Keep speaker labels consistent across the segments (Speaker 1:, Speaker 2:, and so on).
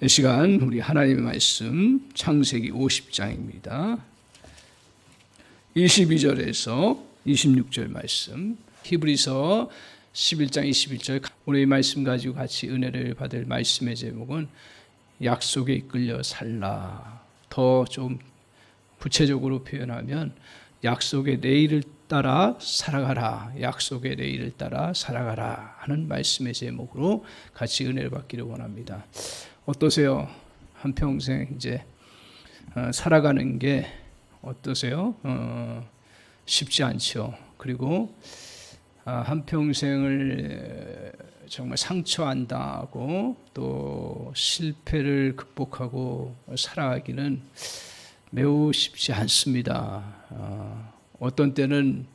Speaker 1: 이 시간 우리 하나님의 말씀 창세기 50장입니다. 22절에서 26절 말씀, 히브리서 11장 21절, 오늘 이 말씀 가지고 같이 은혜를 받을 말씀의 제목은 약속에 이끌려 살라. 더 좀 구체적으로 표현하면 약속의 내일을 따라 살아가라, 약속의 내일을 따라 살아가라 하는 말씀의 제목으로 같이 은혜를 받기를 원합니다. 어떠세요? 한평생 이제 살아가는 게 어떠세요? 쉽지 않죠. 그리고 한평생을 정말 상처 안 당하고 또 실패를 극복하고 살아가기는 매우 쉽지 않습니다. 어떤 때는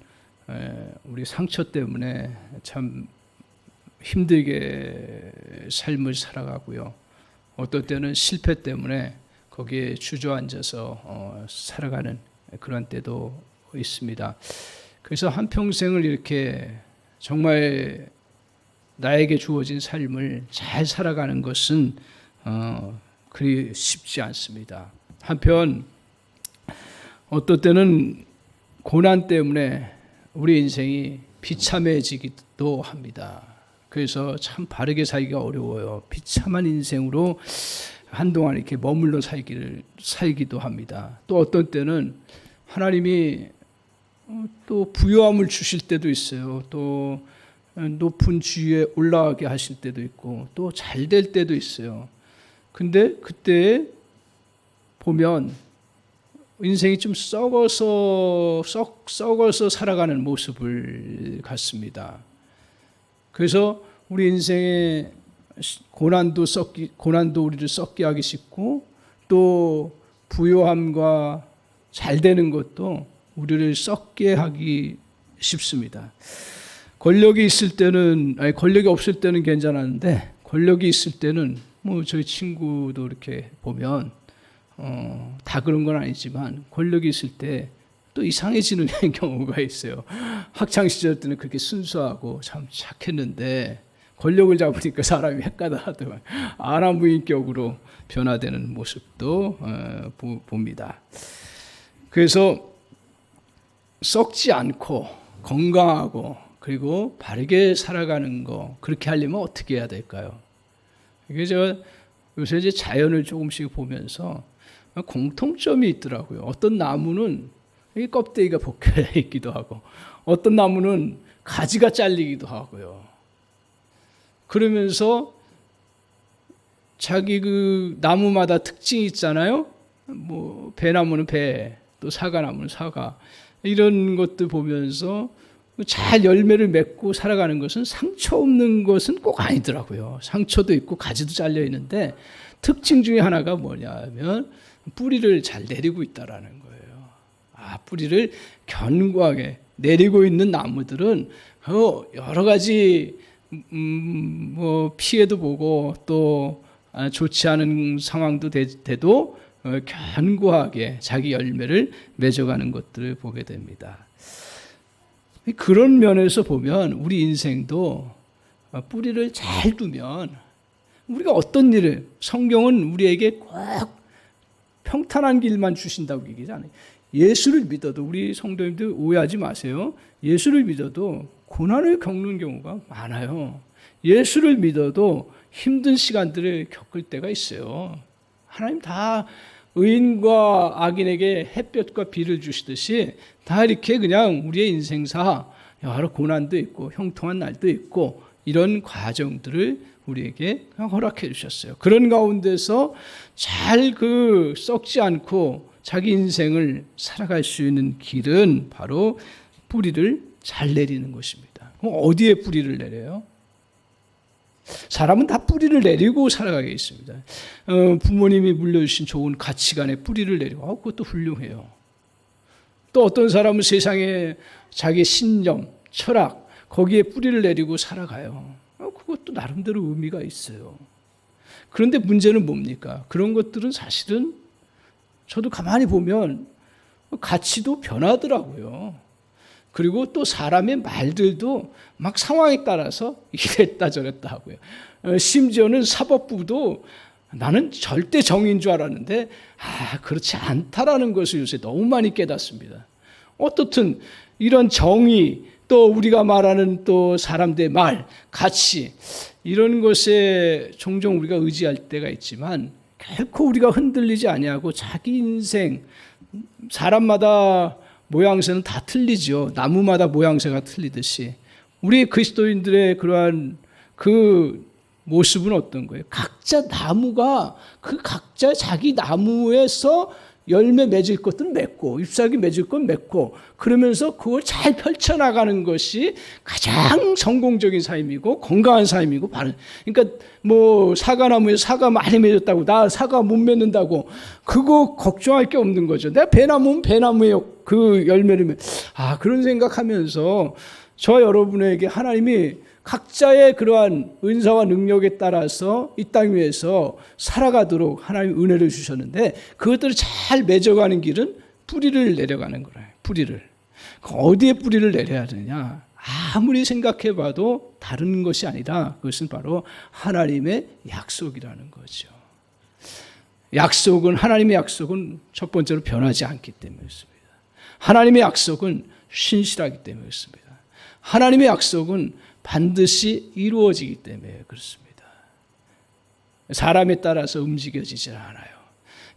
Speaker 1: 우리 상처 때문에 참 힘들게 삶을 살아가고요. 어떤 때는 실패 때문에 거기에 주저앉아서 살아가는 그런 때도 있습니다. 그래서 한평생을 이렇게 정말 나에게 주어진 삶을 잘 살아가는 것은 그리 쉽지 않습니다. 한편 어떤 때는 고난 때문에 우리 인생이 비참해지기도 합니다. 그래서 참 바르게 살기가 어려워요. 비참한 인생으로 한동안 이렇게 머물러 살기도 합니다. 또 어떤 때는 하나님이 또 부요함을 주실 때도 있어요. 또 높은 지위에 올라가게 하실 때도 있고 또 잘 될 때도 있어요. 근데 그때 보면 인생이 좀 썩어서 살아가는 모습을 갖습니다. 그래서 우리 인생의 고난도 우리를 썩게 하기 쉽고 또 부요함과 잘 되는 것도 우리를 썩게 하기 쉽습니다. 권력이 없을 때는 괜찮았는데 권력이 있을 때는 뭐 저희 친구도 이렇게 보면 다 그런 건 아니지만 권력이 있을 때 또 이상해지는 경우가 있어요. 학창 시절 때는 그렇게 순수하고 참 착했는데 권력을 잡으니까 사람이 헷가다 하더만 아나무인격으로 변화되는 모습도 봅니다. 그래서 썩지 않고 건강하고 그리고 바르게 살아가는 거, 그렇게 하려면 어떻게 해야 될까요? 이게 제가 요새 이제 자연을 조금씩 보면서 공통점이 있더라고요. 어떤 나무는 이 껍데기가 벗겨져 있기도 하고 어떤 나무는 가지가 잘리기도 하고요. 그러면서 자기 그 나무마다 특징이 있잖아요. 뭐 배나무는 배, 또 사과나무는 사과, 이런 것들 보면서 잘 열매를 맺고 살아가는 것은 상처 없는 것은 꼭 아니더라고요. 상처도 있고 가지도 잘려 있는데 특징 중에 하나가 뭐냐면 뿌리를 잘 내리고 있다라는 거예요. 뿌리를 견고하게 내리고 있는 나무들은 여러 가지 뭐 피해도 보고 또 좋지 않은 상황도 돼도 견고하게 자기 열매를 맺어가는 것들을 보게 됩니다. 그런 면에서 보면 우리 인생도 뿌리를 잘 두면 우리가 어떤 일을, 성경은 우리에게 꼭 평탄한 길만 주신다고 얘기하지 않아요. 예수를 믿어도, 우리 성도님들 오해하지 마세요. 예수를 믿어도 고난을 겪는 경우가 많아요. 예수를 믿어도 힘든 시간들을 겪을 때가 있어요. 하나님 다 의인과 악인에게 햇볕과 비를 주시듯이 다 이렇게 그냥 우리의 인생사 여러 고난도 있고 형통한 날도 있고 이런 과정들을 우리에게 허락해 주셨어요. 그런 가운데서 잘 썩지 않고 자기 인생을 살아갈 수 있는 길은 바로 뿌리를 잘 내리는 것입니다. 그럼 어디에 뿌리를 내려요? 사람은 다 뿌리를 내리고 살아가게 있습니다. 부모님이 물려주신 좋은 가치관에 뿌리를 내리고 그것도 훌륭해요. 또 어떤 사람은 세상에 자기 신념, 철학 거기에 뿌리를 내리고 살아가요. 그것도 나름대로 의미가 있어요. 그런데 문제는 뭡니까? 그런 것들은 사실은 저도 가만히 보면 가치도 변하더라고요. 그리고 또 사람의 말들도 막 상황에 따라서 이랬다 저랬다 하고요. 심지어는 사법부도 나는 절대 정의인 줄 알았는데 그렇지 않다라는 것을 요새 너무 많이 깨닫습니다. 어떻든 이런 정의, 또 우리가 말하는 또 사람들의 말, 가치, 이런 것에 종종 우리가 의지할 때가 있지만 결코 우리가 흔들리지 아니하고 자기 인생, 사람마다 모양새는 다 틀리죠. 나무마다 모양새가 틀리듯이 우리 그리스도인들의 그러한 그 모습은 어떤 거예요? 각자 나무가 그 각자 자기 나무에서 열매 맺을 것들은 맺고 잎사귀 맺을 건 맺고 그러면서 그걸 잘 펼쳐나가는 것이 가장 성공적인 삶이고 건강한 삶이고 바른. 그러니까 뭐 사과나무에 사과 많이 맺었다고 나 사과 못 맺는다고 그거 걱정할 게 없는 거죠. 내가 배나무면 배나무에 그 열매를 그런 생각하면서 저 여러분에게 하나님이 각자의 그러한 은사와 능력에 따라서 이 땅 위에서 살아가도록 하나님 은혜를 주셨는데 그것들을 잘 맺어가는 길은 뿌리를 내려가는 거예요. 뿌리를. 어디에 뿌리를 내려야 되냐? 아무리 생각해 봐도 다른 것이 아니라 그것은 바로 하나님의 약속이라는 거죠. 하나님의 약속은 첫 번째로 변하지 않기 때문에 그렇습니다. 하나님의 약속은 신실하기 때문에 그렇습니다. 하나님의 약속은 반드시 이루어지기 때문에 그렇습니다. 사람에 따라서 움직여지지 않아요.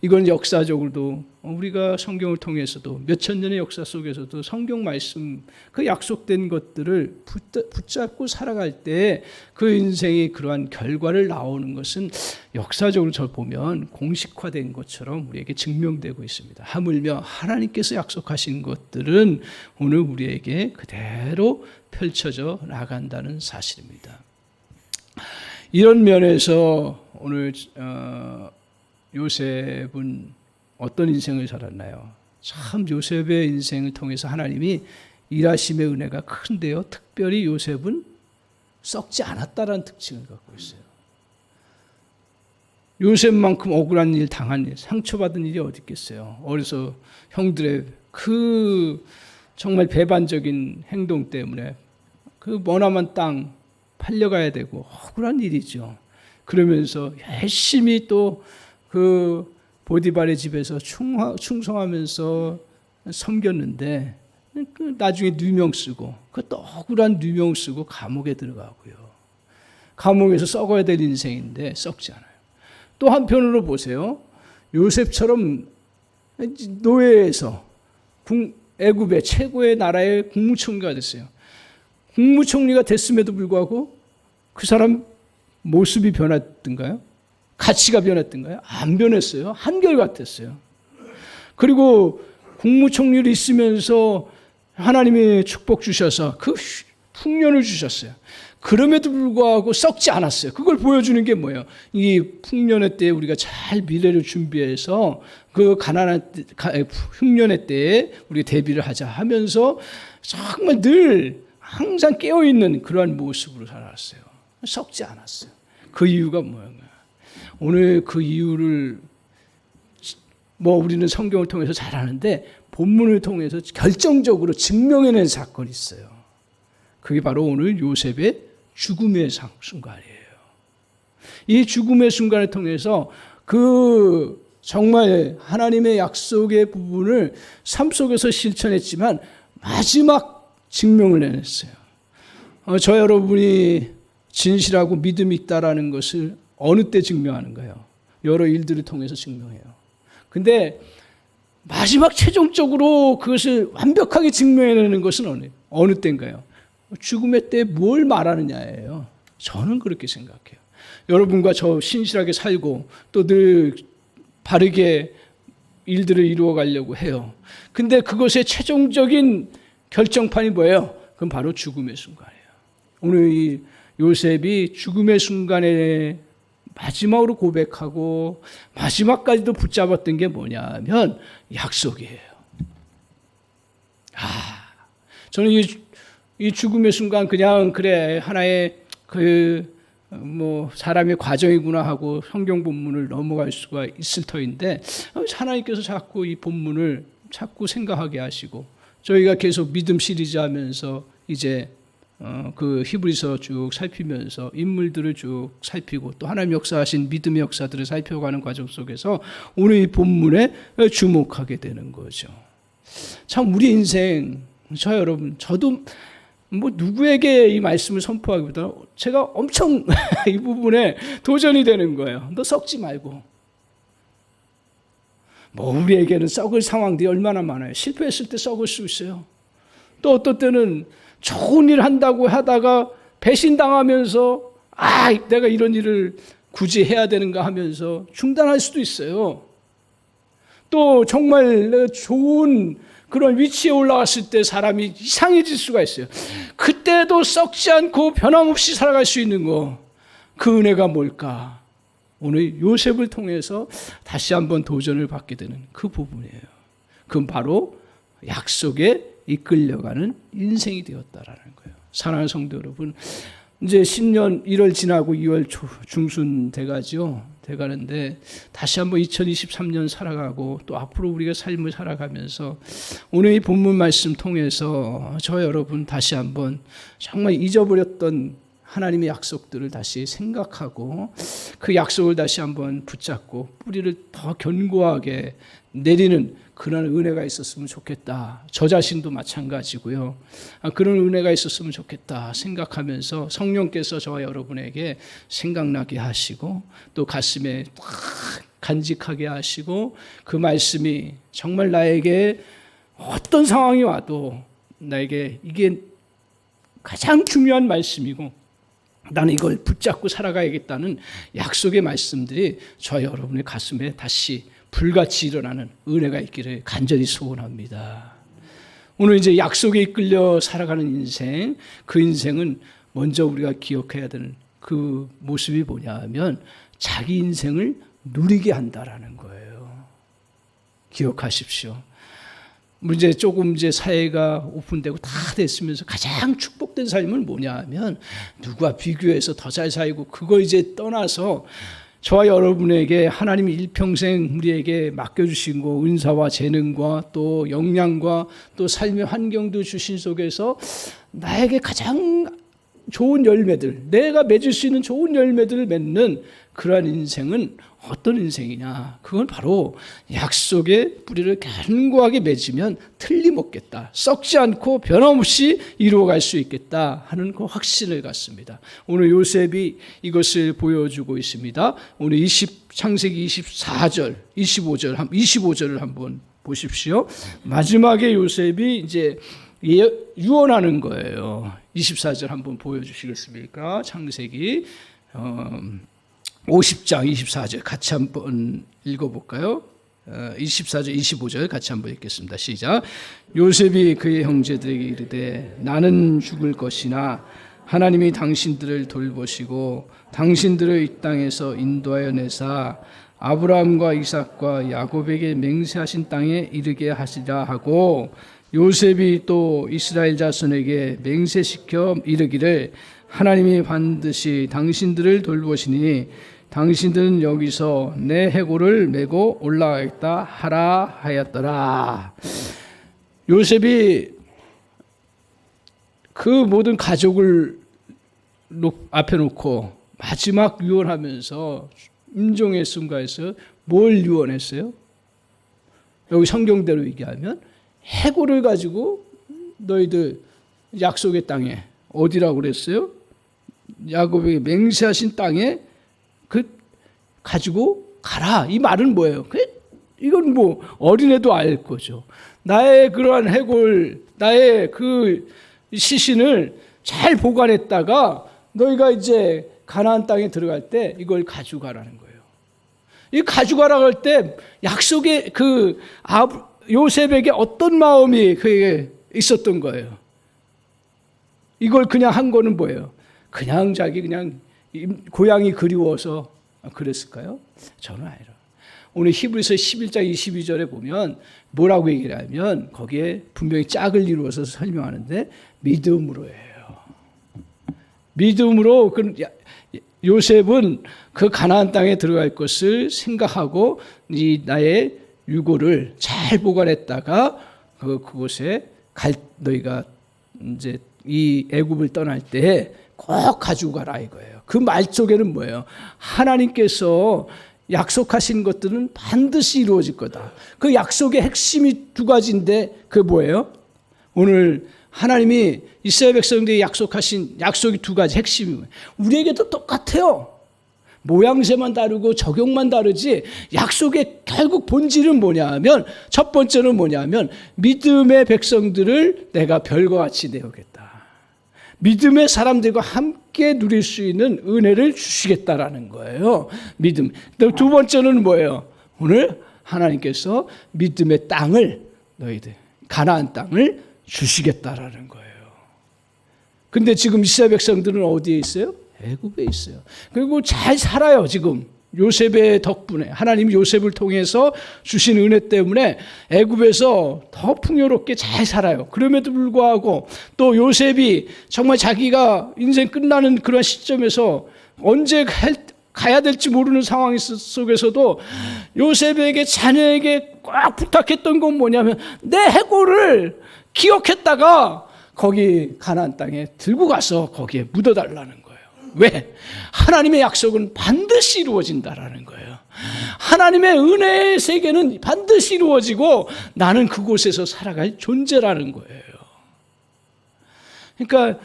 Speaker 1: 이건 역사적으로도 우리가 성경을 통해서도 몇천 년의 역사 속에서도 성경 말씀 그 약속된 것들을 붙잡고 살아갈 때 그 인생이 그러한 결과를 나오는 것은 역사적으로 저 보면 공식화된 것처럼 우리에게 증명되고 있습니다. 하물며 하나님께서 약속하신 것들은 오늘 우리에게 그대로 펼쳐져 나간다는 사실입니다. 이런 면에서 오늘 요셉은 어떤 인생을 살았나요? 참 요셉의 인생을 통해서 하나님이 일하심의 은혜가 큰데요. 특별히 요셉은 썩지 않았다라는 특징을 갖고 있어요. 요셉만큼 억울한 일, 당한 일, 상처받은 일이 어디 있겠어요. 어려서 형들의 그 정말 배반적인 행동 때문에 그 머나먼 땅 팔려가야 되고 억울한 일이죠. 그러면서 열심히 또 그 보디발의 집에서 충성하면서 섬겼는데 나중에 누명 쓰고 그것도 억울한 누명 쓰고 감옥에 들어가고요. 감옥에서 썩어야 될 인생인데 썩지 않아요. 또 한편으로 보세요. 요셉처럼 노예에서 애굽의 최고의 나라의 국무총리가 됐어요. 국무총리가 됐음에도 불구하고 그 사람 모습이 변했던가요? 가치가 변했던가요? 안 변했어요. 한결같았어요. 그리고 국무총리를 있으면서 하나님이 축복 주셔서 그 풍년을 주셨어요. 그럼에도 불구하고 썩지 않았어요. 그걸 보여주는 게 뭐예요? 이 풍년의 때에 우리가 잘 미래를 준비해서 그 가난한 흉년의 때에 우리 대비를 하자 하면서 정말 늘 항상 깨어있는 그러한 모습으로 살았어요. 썩지 않았어요. 그 이유가 뭐예요? 오늘 그 이유를 우리는 성경을 통해서 잘 아는데 본문을 통해서 결정적으로 증명해낸 사건이 있어요. 그게 바로 오늘 요셉의 죽음의 순간이에요. 이 죽음의 순간을 통해서 그 정말 하나님의 약속의 부분을 삶 속에서 실천했지만 마지막 증명을 내냈어요. 저 여러분이 진실하고 믿음이 있다라는 것을 어느 때 증명하는가요? 여러 일들을 통해서 증명해요. 근데 마지막 최종적으로 그것을 완벽하게 증명해내는 것은 어느 때인가요? 죽음의 때 뭘 말하느냐예요. 저는 그렇게 생각해요. 여러분과 저 신실하게 살고 또 늘 바르게 일들을 이루어 가려고 해요. 근데 그것의 최종적인 결정판이 뭐예요? 그건 바로 죽음의 순간이에요. 오늘 이 요셉이 죽음의 순간에 마지막으로 고백하고 마지막까지도 붙잡았던 게 뭐냐면 약속이에요. 저는 이 죽음의 순간 그냥 그래 하나의 사람의 과정이구나 하고 성경 본문을 넘어갈 수가 있을 터인데 하나님께서 자꾸 이 본문을 자꾸 생각하게 하시고 저희가 계속 믿음 시리즈 하면서 이제 그 히브리서 쭉 살피면서 인물들을 쭉 살피고 또 하나님 역사하신 믿음의 역사들을 살펴가는 과정 속에서 오늘 이 본문에 주목하게 되는 거죠. 참 우리 인생, 여러분, 저도 뭐 누구에게 이 말씀을 선포하기보다 제가 엄청 이 부분에 도전이 되는 거예요. 너 썩지 말고. 뭐 우리에게는 썩을 상황들이 얼마나 많아요. 실패했을 때 썩을 수 있어요. 또 어떤 때는 좋은 일 한다고 하다가 배신당하면서 내가 이런 일을 굳이 해야 되는가 하면서 중단할 수도 있어요. 또 정말 좋은 그런 위치에 올라왔을 때 사람이 이상해질 수가 있어요. 그때도 썩지 않고 변함없이 살아갈 수 있는 거, 그 은혜가 뭘까? 오늘 요셉을 통해서 다시 한번 도전을 받게 되는 그 부분이에요. 그건 바로 약속에 이끌려가는 인생이 되었다라는 거예요. 사랑하는 성도 여러분, 이제 신년 1월 지나고 2월 중순 돼가는데 다시 한번 2023년 살아가고 또 앞으로 우리가 삶을 살아가면서 오늘 이 본문 말씀 통해서 저 여러분 다시 한번 정말 잊어버렸던 하나님의 약속들을 다시 생각하고 그 약속을 다시 한번 붙잡고 뿌리를 더 견고하게 내리는 그런 은혜가 있었으면 좋겠다. 저 자신도 마찬가지고요. 그런 은혜가 있었으면 좋겠다 생각하면서 성령께서 저와 여러분에게 생각나게 하시고 또 가슴에 간직하게 하시고 그 말씀이 정말 나에게 어떤 상황이 와도 나에게 이게 가장 중요한 말씀이고 나는 이걸 붙잡고 살아가야겠다는 약속의 말씀들이 저와 여러분의 가슴에 다시 불같이 일어나는 은혜가 있기를 간절히 소원합니다. 오늘 이제 약속에 이끌려 살아가는 인생, 그 인생은 먼저 우리가 기억해야 되는 그 모습이 뭐냐 하면 자기 인생을 누리게 한다라는 거예요. 기억하십시오. 이제 조금 사회가 오픈되고 다 됐으면서 가장 축복된 삶은 뭐냐 하면 누구와 비교해서 더 잘 살고 그거 이제 떠나서 저와 여러분에게 하나님이 일평생 우리에게 맡겨주신 거 은사와 재능과 또 역량과 또 삶의 환경도 주신 속에서 나에게 가장 좋은 열매들, 내가 맺을 수 있는 좋은 열매들을 맺는 그러한 인생은 어떤 인생이냐? 그건 바로 약속의 뿌리를 견고하게 맺으면 틀림없겠다. 썩지 않고 변함없이 이루어갈 수 있겠다 하는 그 확신을 갖습니다. 오늘 요셉이 이것을 보여주고 있습니다. 오늘 창세기 24절, 25절을 한번 보십시오. 마지막에 요셉이 이제 유언하는 거예요. 24절 한번 보여주시겠습니까? 창세기 50장 24절 같이 한번 읽어볼까요? 24절 25절 같이 한번 읽겠습니다. 시작. 요셉이 그의 형제들에게 이르되 나는 죽을 것이나 하나님이 당신들을 돌보시고 당신들을 이 땅에서 인도하여 내사 아브라함과 이삭과 야곱에게 맹세하신 땅에 이르게 하시라 하고 요셉이 또 이스라엘 자손에게 맹세시켜 이르기를 하나님이 반드시 당신들을 돌보시니 당신들은 여기서 내 해골을 메고 올라가겠다 하라 하였더라. 요셉이 그 모든 가족을 앞에 놓고 마지막 유언하면서 임종의 순간에서 뭘 유언했어요? 여기 성경대로 얘기하면 해골을 가지고 너희들 약속의 땅에 어디라고 그랬어요? 야곱에게 맹세하신 땅에 가지고 가라. 이 말은 뭐예요? 이건 뭐 어린애도 알 거죠. 나의 그러한 해골, 나의 그 시신을 잘 보관했다가 너희가 이제 가나안 땅에 들어갈 때 이걸 가져가라는 거예요. 이 가져가라고 할 때 약속의 요셉에게 어떤 마음이 그에게 있었던 거예요. 이걸 그냥 한 거는 뭐예요? 그냥 고향이 그리워서 그랬을까요? 저는 아니라. 오늘 히브리서 11장 22절에 보면 뭐라고 얘기를 하면 거기에 분명히 짝을 이루어서 설명하는데 믿음으로예요. 믿음으로 요셉은 그 가나안 땅에 들어갈 것을 생각하고 이 나의 유고를 잘 보관했다가 그곳에 너희가 이제 이 애굽을 떠날 때 꼭 가지고 가라 이거예요. 그 말쪽에는 뭐예요? 하나님께서 약속하신 것들은 반드시 이루어질 거다. 그 약속의 핵심이 두 가지인데 그게 뭐예요? 오늘 하나님이 이스라엘 백성들이 약속하신 약속이 두 가지 핵심이 뭐예요? 우리에게도 똑같아요. 모양새만 다르고 적용만 다르지 약속의 결국 본질은 뭐냐면 첫 번째는 뭐냐면 믿음의 백성들을 내가 별과 같이 내어겠다. 믿음의 사람들과 함께 누릴 수 있는 은혜를 주시겠다라는 거예요. 믿음. 두 번째는 뭐예요? 오늘 하나님께서 믿음의 땅을 너희들 가나안 땅을 주시겠다라는 거예요. 근데 지금 이스라엘 백성들은 어디에 있어요? 애굽에 있어요. 그리고 잘 살아요. 지금 요셉의 덕분에 하나님이 요셉을 통해서 주신 은혜 때문에 애굽에서 더 풍요롭게 잘 살아요. 그럼에도 불구하고 또 요셉이 정말 자기가 인생 끝나는 그런 시점에서 언제 가야 될지 모르는 상황 속에서도 요셉에게 자녀에게 꽉 부탁했던 건 뭐냐면 내 해골을 기억했다가 거기 가나안 땅에 들고 가서 거기에 묻어달라는 거예요. 왜? 하나님의 약속은 반드시 이루어진다라는 거예요. 하나님의 은혜의 세계는 반드시 이루어지고 나는 그곳에서 살아갈 존재라는 거예요. 그러니까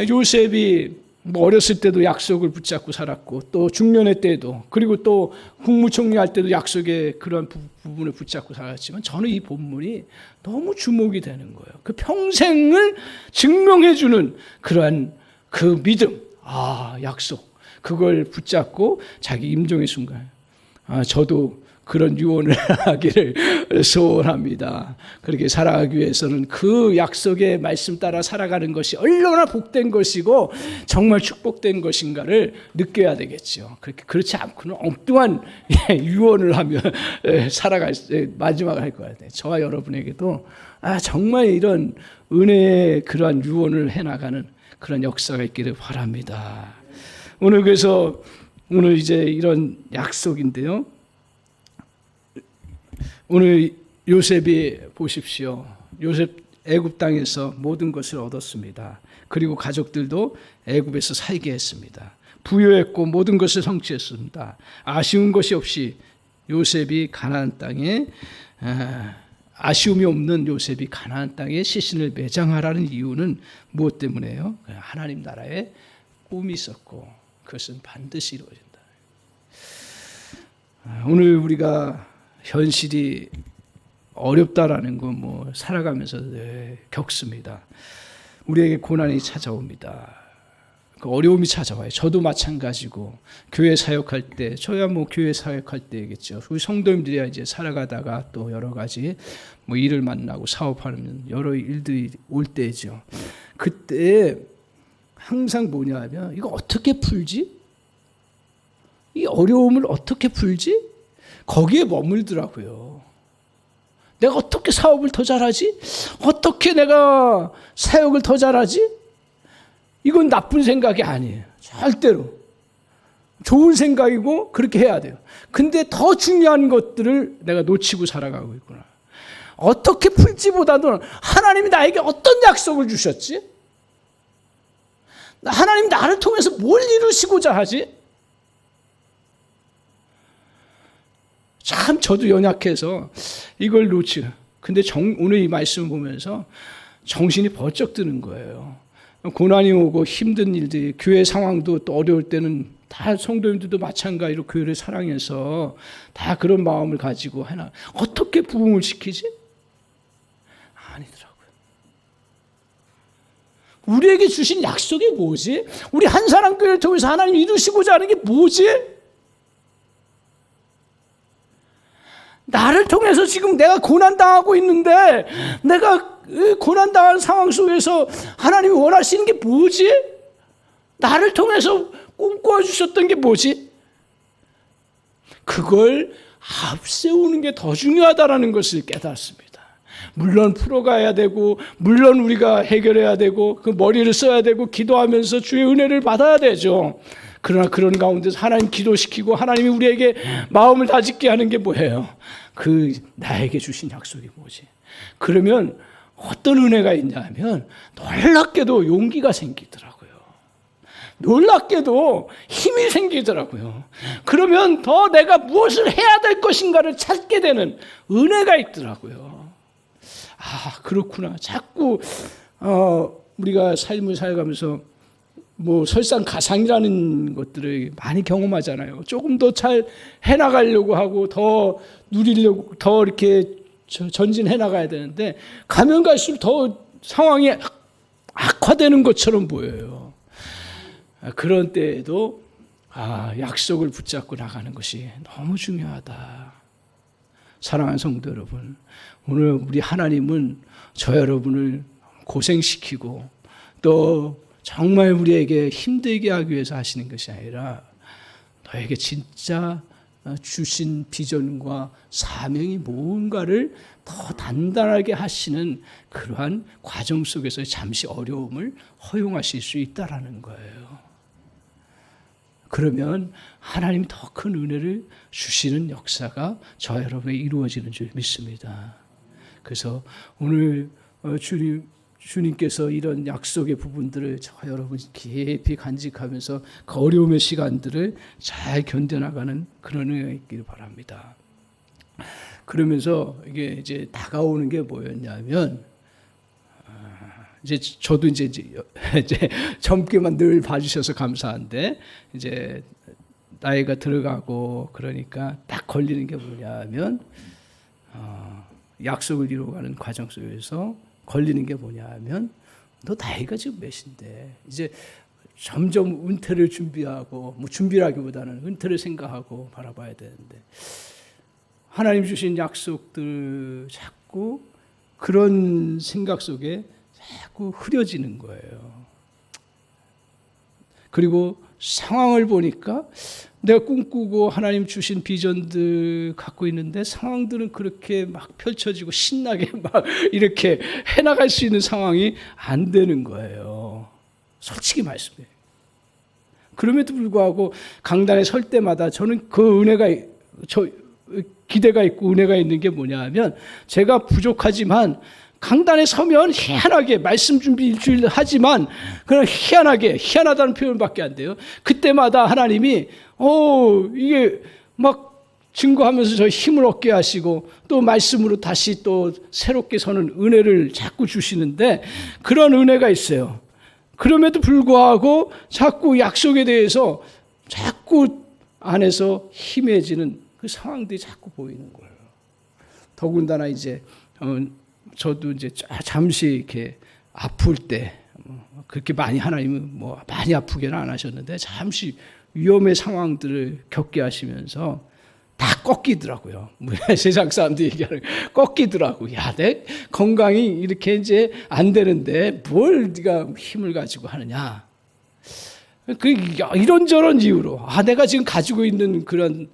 Speaker 1: 요셉이 어렸을 때도 약속을 붙잡고 살았고 또 중년의 때도 그리고 또 국무총리할 때도 약속의 그런 부분을 붙잡고 살았지만 저는 이 본문이 너무 주목이 되는 거예요. 그 평생을 증명해주는 그러한 그 믿음, 약속, 그걸 붙잡고 자기 임종의 순간 저도 그런 유언을 하기를 소원합니다. 그렇게 살아가기 위해서는 그 약속의 말씀 따라 살아가는 것이 얼마나 복된 것이고 정말 축복된 것인가를 느껴야 되겠죠. 그렇지 않고는 엉뚱한 유언을 하며 살아갈 마지막을 할 거야. 저와 여러분에게도 정말 이런 은혜의 그러한 유언을 해나가는 그런 역사가 있기를 바랍니다. 오늘 그래서 오늘 이제 이런 약속인데요. 오늘 요셉이 보십시오. 요셉 애굽 땅에서 모든 것을 얻었습니다. 그리고 가족들도 애굽에서 살게 했습니다. 부유했고 모든 것을 성취했습니다. 아쉬운 것이 없이 요셉이 가나안 땅에 아쉬움이 없는 요셉이 가나안 땅에 시신을 매장하라는 이유는 무엇 때문에요? 하나님 나라에 꿈이 있었고 그것은 반드시 이루어진다. 오늘 우리가 현실이 어렵다라는 건 살아가면서 겪습니다. 우리에게 고난이 찾아옵니다. 그 어려움이 찾아와요. 저도 마찬가지고 교회 사역할 때 저야 교회 사역할 때겠죠. 우리 성도님들이야 이제 살아가다가 또 여러 가지 일을 만나고 사업하는 여러 일들이 올 때죠. 그때 항상 뭐냐면 이거 어떻게 풀지? 이 어려움을 어떻게 풀지? 거기에 머물더라고요. 내가 어떻게 사업을 더 잘하지? 어떻게 내가 사역을 더 잘하지? 이건 나쁜 생각이 아니에요. 절대로. 좋은 생각이고 그렇게 해야 돼요. 근데 더 중요한 것들을 내가 놓치고 살아가고 있구나. 어떻게 풀지보다도 하나님이 나에게 어떤 약속을 주셨지? 하나님 나를 통해서 뭘 이루시고자 하지? 참 저도 연약해서 이걸 놓치고 근데 오늘 이 말씀을 보면서 정신이 번쩍 드는 거예요. 고난이 오고 힘든 일들이 교회 상황도 또 어려울 때는 다 성도님들도 마찬가지로 교회를 사랑해서 다 그런 마음을 가지고 하나 어떻게 부흥을 시키지? 아니더라고요. 우리에게 주신 약속이 뭐지? 우리 한 사람 교회를 통해서 하나님 이루시고자 하는 게 뭐지? 나를 통해서 지금 내가 고난당하고 있는데 내가 고난당한 상황 속에서 하나님이 원하시는 게 뭐지? 나를 통해서 꿈꿔 주셨던 게 뭐지? 그걸 앞세우는 게 더 중요하다는 것을 깨달았습니다. 물론 풀어가야 되고 물론 우리가 해결해야 되고 그 머리를 써야 되고 기도하면서 주의 은혜를 받아야 되죠. 그러나 그런 가운데서 하나님 기도시키고 하나님이 우리에게 마음을 다짓게 하는 게 뭐예요? 그 나에게 주신 약속이 뭐지? 그러면 어떤 은혜가 있냐면 놀랍게도 용기가 생기더라고요. 놀랍게도 힘이 생기더라고요. 그러면 더 내가 무엇을 해야 될 것인가를 찾게 되는 은혜가 있더라고요. 아, 그렇구나. 자꾸 우리가 삶을 살아가면서 설상가상이라는 것들을 많이 경험하잖아요. 조금 더 잘 해나가려고 하고 더 누리려고 더 이렇게 전진해 나가야 되는데 가면 갈수록 더 상황이 악화되는 것처럼 보여요. 그런 때에도 약속을 붙잡고 나가는 것이 너무 중요하다. 사랑하는 성도 여러분, 오늘 우리 하나님은 저 여러분을 고생시키고 또 정말 우리에게 힘들게 하기 위해서 하시는 것이 아니라 너에게 진짜 주신 비전과 사명이 뭔가를 더 단단하게 하시는 그러한 과정 속에서 잠시 어려움을 허용하실 수 있다라는 거예요. 그러면 하나님이 더 큰 은혜를 주시는 역사가 저 여러분에 이루어지는 줄 믿습니다. 그래서 오늘 주님께서 이런 약속의 부분들을 저 여러분 깊이 간직하면서 그 어려움의 시간들을 잘 견뎌나가는 그런 은혜가 있기를 바랍니다. 그러면서 이게 이제 다가오는 게 뭐였냐면, 이제 저도 이제 젊게만 늘 봐주셔서 감사한데, 이제 나이가 들어가고 그러니까 딱 걸리는 게 뭐냐면, 약속을 이루어가는 과정 속에서 걸리는 게 뭐냐면, 너 나이가 지금 몇인데 이제 점점 은퇴를 준비하고, 준비라기보다는 은퇴를 생각하고 바라봐야 되는데, 하나님 주신 약속들 자꾸 그런 생각 속에 자꾸 흐려지는 거예요. 그리고 상황을 보니까 내가 꿈꾸고 하나님 주신 비전들 갖고 있는데 상황들은 그렇게 막 펼쳐지고 신나게 막 이렇게 해나갈 수 있는 상황이 안 되는 거예요. 솔직히 말씀해요. 그럼에도 불구하고 강단에 설 때마다 저는 그 은혜가, 기대가 있고 은혜가 있는 게 뭐냐 하면, 제가 부족하지만 강단에 서면 희한하게 말씀 준비 일주일 하지만 그냥 희한하다는 표현밖에 안 돼요. 그때마다 하나님이 이게 막 증거하면서 저 힘을 얻게 하시고 또 말씀으로 다시 또 새롭게 서는 은혜를 자꾸 주시는데, 그런 은혜가 있어요. 그럼에도 불구하고 자꾸 약속에 대해서 자꾸 안에서 희미해지는 그 상황들이 자꾸 보이는 거예요. 더군다나 이제 저도 이제 잠시 이렇게 아플 때, 그렇게 많이 하나님은 많이 아프게는 안 하셨는데 잠시 위험의 상황들을 겪게 하시면서 다 꺾이더라고요. 세상 사람들이 얘기하는 꺾이더라고. 야, 내 건강이 이렇게 이제 안 되는데 뭘 네가 힘을 가지고 하느냐. 이런저런 이유로 내가 지금 가지고 있는 그런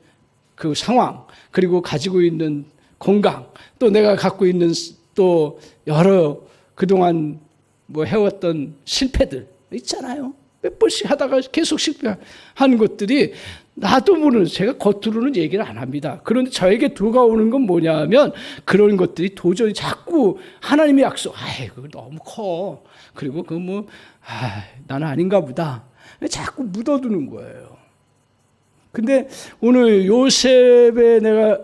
Speaker 1: 그 상황, 그리고 가지고 있는 건강, 또 내가 갖고 있는 또 여러 그동안 해왔던 실패들 있잖아요. 몇 번씩 하다가 계속 실패하는 것들이 나도 모르는, 제가 겉으로는 얘기를 안 합니다. 그런데 저에게 다가오는 건 뭐냐면, 그런 것들이 도저히 자꾸 하나님의 약속, 그거 너무 커. 그리고 나는 아닌가 보다. 자꾸 묻어두는 거예요. 근데 오늘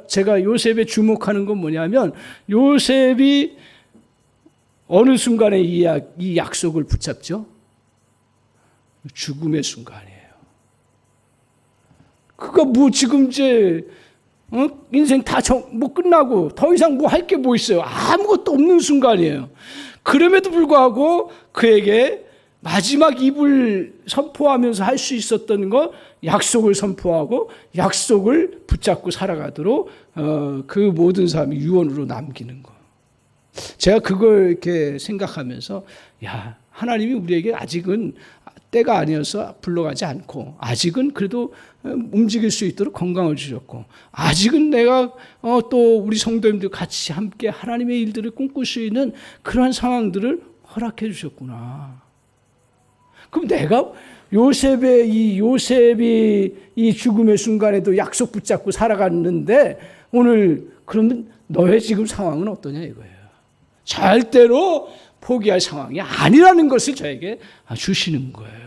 Speaker 1: 제가 요셉에 주목하는 건 뭐냐면, 요셉이 어느 순간에 이 약속을 붙잡죠? 죽음의 순간이에요. 그가 지금 이제 인생 다 끝나고 더 이상 할 게 뭐 있어요? 아무것도 없는 순간이에요. 그럼에도 불구하고 그에게 마지막 입을 선포하면서 할 수 있었던 거, 약속을 선포하고 약속을 붙잡고 살아가도록 그 모든 사람이 유언으로 남기는 거. 제가 그걸 이렇게 생각하면서, 하나님이 우리에게 아직은 때가 아니어서 불러가지 않고, 아직은 그래도 움직일 수 있도록 건강을 주셨고, 아직은 내가 또 우리 성도님들 같이 함께 하나님의 일들을 꿈꿀 수 있는 그러한 상황들을 허락해 주셨구나. 그럼 내가 요셉이 이 죽음의 순간에도 약속 붙잡고 살아갔는데, 오늘 그러면 너의 지금 상황은 어떠냐 이거예요. 절대로 포기할 상황이 아니라는 것을 저에게 주시는 거예요.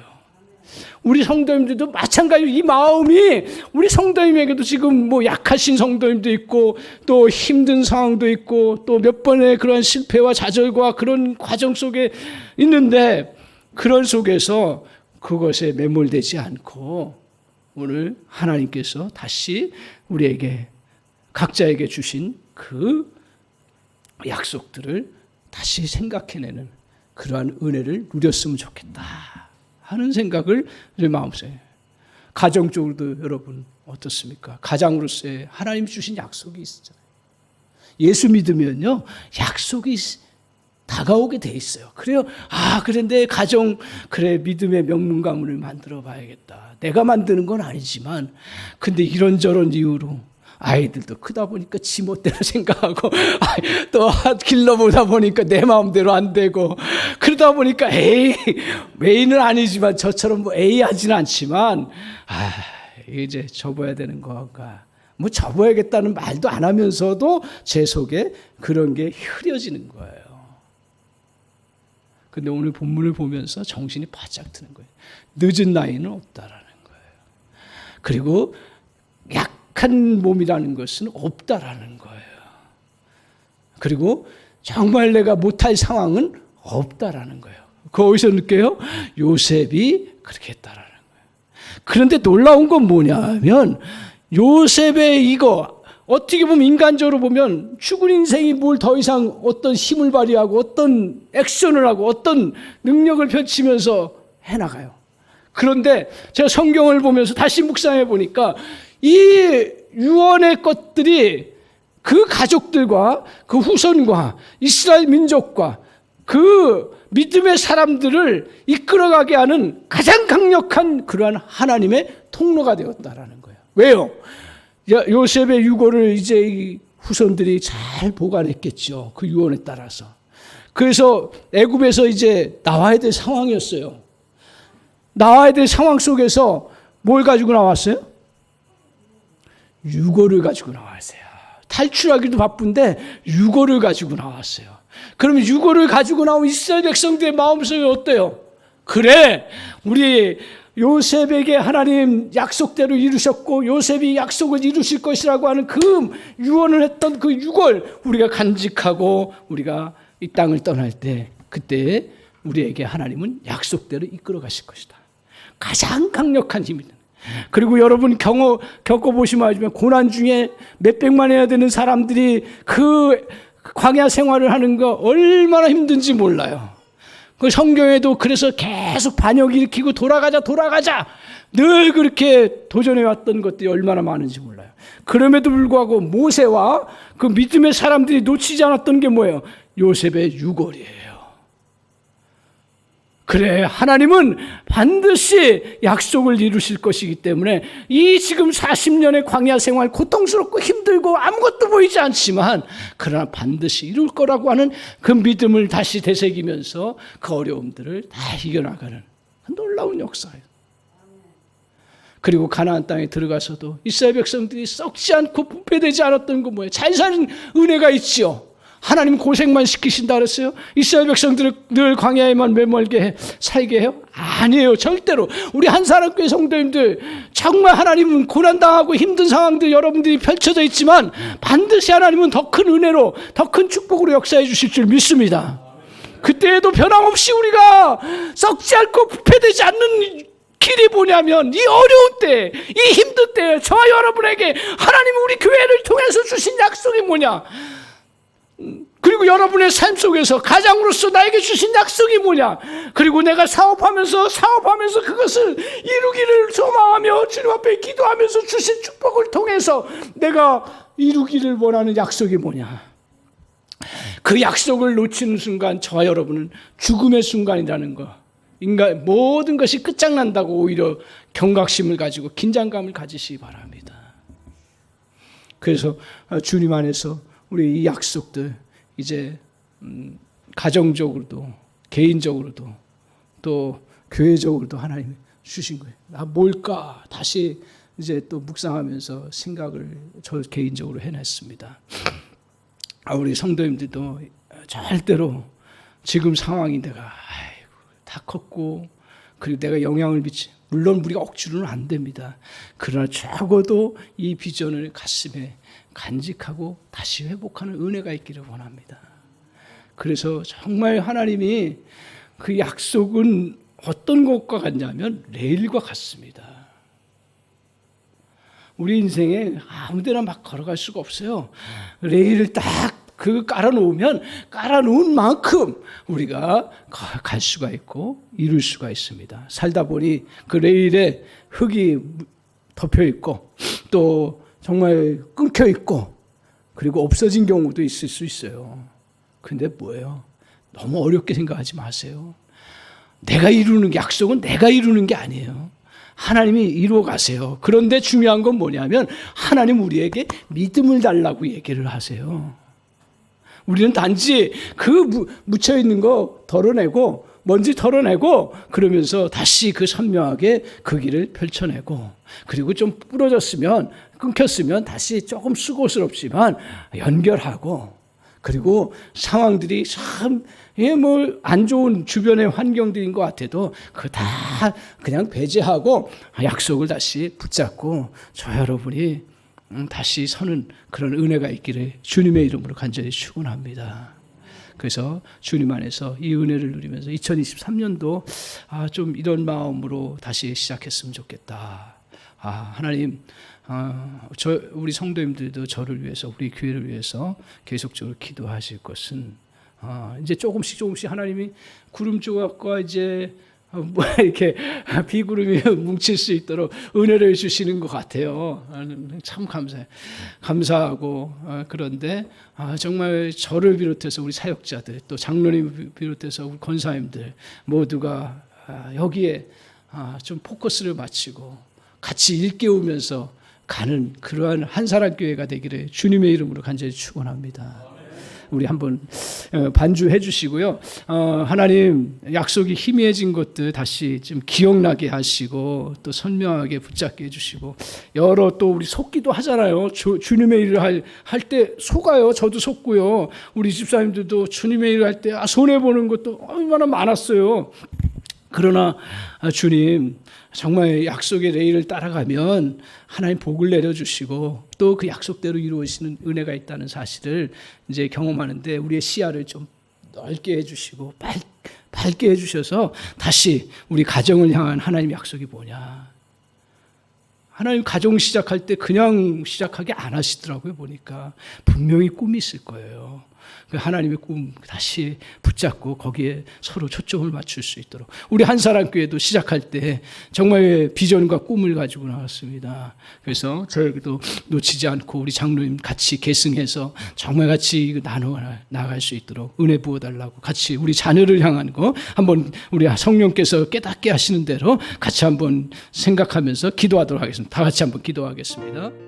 Speaker 1: 우리 성도님들도 마찬가지로 이 마음이 우리 성도님에게도 지금 뭐 약하신 성도님도 있고 또 힘든 상황도 있고 또 몇 번의 그런 실패와 좌절과 그런 과정 속에 있는데 그런 속에서 그것에 매몰되지 않고 오늘 하나님께서 다시 우리에게 각자에게 주신 그 약속들을 다시 생각해내는 그러한 은혜를 누렸으면 좋겠다 하는 생각을 제 마음속에. 가정적으로도 여러분 어떻습니까? 가장으로서의 하나님 주신 약속이 있잖아요. 예수 믿으면요 약속이 다가오게 돼 있어요. 그래요. 그런데 가정 그래 믿음의 명문 가문을 만들어 봐야겠다. 내가 만드는 건 아니지만 근데 이런저런 이유로 아이들도 크다 보니까 지멋대로 생각하고 또 길러보다 보니까 내 마음대로 안 되고 그러다 보니까 A는 아니지만 저처럼 뭐 A 하지는 않지만 이제 접어야 되는 건가 뭐 접어야겠다는 말도 안 하면서도 제 속에 그런 게 흐려지는 거예요. 근데 오늘 본문을 보면서 정신이 바짝 드는 거예요. 늦은 나이는 없다라는 거예요. 그리고 약한 몸이라는 것은 없다라는 거예요. 그리고 정말 내가 못할 상황은 없다라는 거예요. 그거 어디서 느껴요? 요셉이 그렇게 했다라는 거예요. 그런데 놀라운 건 뭐냐면 요셉의 이거 어떻게 보면 인간적으로 보면 죽은 인생이 뭘 더 이상 어떤 힘을 발휘하고 어떤 액션을 하고 어떤 능력을 펼치면서 해나가요. 그런데 제가 성경을 보면서 다시 묵상해 보니까 이 유언의 것들이 그 가족들과 그 후손과 이스라엘 민족과 그 믿음의 사람들을 이끌어가게 하는 가장 강력한 그러한 하나님의 통로가 되었다라는 거예요. 왜요? 요셉의 유고를 이제 이 후손들이 잘 보관했겠죠. 그 유언에 따라서. 그래서 애굽에서 이제 나와야 될 상황이었어요. 나와야 될 상황 속에서 뭘 가지고 나왔어요? 유고를 가지고 나왔어요. 탈출하기도 바쁜데 유고를 가지고 나왔어요. 그러면 유고를 가지고 나온 이스라엘 백성들의 마음속에 어때요? 그래, 우리 요셉에게 하나님 약속대로 이루셨고 요셉이 약속을 이루실 것이라고 하는 그 유언을 했던 그 유골 우리가 간직하고 우리가 이 땅을 떠날 때 그때 우리에게 하나님은 약속대로 이끌어 가실 것이다. 가장 강력한 힘이다. 그리고 여러분 겪어보시면 알지만 고난 중에 몇백만 해야 되는 사람들이 그 광야 생활을 하는 거 얼마나 힘든지 몰라요. 그 성경에도 그래서 계속 반역 일으키고 돌아가자 늘 그렇게 도전해왔던 것들이 얼마나 많은지 몰라요. 그럼에도 불구하고 모세와 그 믿음의 사람들이 놓치지 않았던 게 뭐예요? 요셉의 유골이에요. 그래, 하나님은 반드시 약속을 이루실 것이기 때문에 이 지금 40년의 광야 생활 고통스럽고 힘들고 아무것도 보이지 않지만 그러나 반드시 이룰 거라고 하는 그 믿음을 다시 되새기면서 그 어려움들을 다 이겨나가는 놀라운 역사예요. 그리고 가나안 땅에 들어가서도 이스라엘 백성들이 썩지 않고 부패되지 않았던 건 뭐예요? 잘 사는 은혜가 있지요. 하나님 고생만 시키신다 그랬어요? 이스라엘 백성들을 늘 광야에만 매몰게 살게 해요? 아니에요. 절대로. 우리 한사람교회 성도님들 정말 하나님은 고난당하고 힘든 상황들 여러분들이 펼쳐져 있지만 반드시 하나님은 더 큰 은혜로 더 큰 축복으로 역사해 주실 줄 믿습니다. 그때에도 변함없이 우리가 썩지 않고 부패되지 않는 길이 뭐냐면 이 어려운 때, 이 힘든 때 저와 여러분에게 하나님은 우리 교회를 통해서 주신 약속이 뭐냐? 그리고 여러분의 삶 속에서 가장으로서 나에게 주신 약속이 뭐냐? 그리고 내가 사업하면서 그것을 이루기를 소망하며 주님 앞에 기도하면서 주신 축복을 통해서 내가 이루기를 원하는 약속이 뭐냐? 그 약속을 놓치는 순간 저와 여러분은 죽음의 순간이라는 거, 인간 모든 것이 끝장난다고 오히려 경각심을 가지고 긴장감을 가지시기 바랍니다. 그래서 주님 안에서 우리 이 약속들 이제 가정적으로도 개인적으로도 또 교회적으로도 하나님 주신 거예요. 나 뭘까? 다시 이제 또 묵상하면서 생각을 저 개인적으로 해냈습니다. 우리 성도님들도 절대로 지금 상황이 내가 아이고, 다 컸고 그리고 내가 영향을 물론 우리가 억지로는 안 됩니다. 그러나 적어도 이 비전을 가슴에 간직하고 다시 회복하는 은혜가 있기를 원합니다. 그래서 정말 하나님이 그 약속은 어떤 것과 같냐면 레일과 같습니다. 우리 인생에 아무데나 막 걸어갈 수가 없어요. 레일을 딱 깔아놓으면 깔아놓은 만큼 우리가 갈 수가 있고 이룰 수가 있습니다. 살다 보니 그 레일에 흙이 덮여 있고 또 정말 끊겨 있고 그리고 없어진 경우도 있을 수 있어요. 근데 뭐예요? 너무 어렵게 생각하지 마세요. 내가 이루는 게, 약속은 내가 이루는 게 아니에요. 하나님이 이루어 가세요. 그런데 중요한 건 뭐냐면 하나님 우리에게 믿음을 달라고 얘기를 하세요. 우리는 단지 그 묻혀있는 거 덜어내고 먼지 덜어내고 그러면서 다시 그 선명하게 그 길을 펼쳐내고 그리고 좀 부러졌으면 끊겼으면 다시 조금 수고스럽지만 연결하고 그리고 상황들이 참 뭐 안 좋은 주변의 환경들인 것 같아도 그 다 그냥 배제하고 약속을 다시 붙잡고 저 여러분이 다시 서는 그런 은혜가 있기를 주님의 이름으로 간절히 축원합니다. 그래서 주님 안에서 이 은혜를 누리면서 2023년도 좀 이런 마음으로 다시 시작했으면 좋겠다. 하나님, 우리 성도님들도 저를 위해서, 우리 교회를 위해서 계속적으로 기도하실 것은 이제 조금씩 하나님이 구름 조각과 이제 이렇게 비구름이 뭉칠 수 있도록 은혜를 주시는 것 같아요. 참 감사하고 그런데 정말 저를 비롯해서 우리 사역자들 또 장로님 비롯해서 우리 권사님들 모두가 여기에 좀 포커스를 맞추고 같이 일깨우면서 가는 그러한 한사람 교회가 되기를 주님의 이름으로 간절히 축원합니다. 우리 한번 반주해 주시고요. 하나님 약속이 희미해진 것들 다시 좀 기억나게 하시고 또 선명하게 붙잡게 해주시고 여러 또 우리 속기도 하잖아요. 주님의 일을 할 때 속아요. 저도 속고요. 우리 집사님들도 주님의 일을 할 때 손해보는 것도 얼마나 많았어요. 그러나 주님 정말 약속의 레일을 따라가면 하나님 복을 내려주시고 또 그 약속대로 이루어지는 은혜가 있다는 사실을 이제 경험하는데 우리의 시야를 좀 넓게 해주시고 밝게 해주셔서 다시 우리 가정을 향한 하나님 약속이 뭐냐. 하나님 가정 시작할 때 그냥 시작하게 안 하시더라고요. 보니까 분명히 꿈이 있을 거예요. 그 하나님의 꿈 다시 붙잡고 거기에 서로 초점을 맞출 수 있도록 우리 한사람교회도 시작할 때 정말 비전과 꿈을 가지고 나왔습니다. 그래서 저희도 놓치지 않고 우리 장로님 같이 계승해서 정말 같이 나눠 나갈 수 있도록 은혜 부어달라고 같이 우리 자녀를 향한 거 한번 우리 성령께서 깨닫게 하시는 대로 같이 한번 생각하면서 기도하도록 하겠습니다. 다 같이 한번 기도하겠습니다.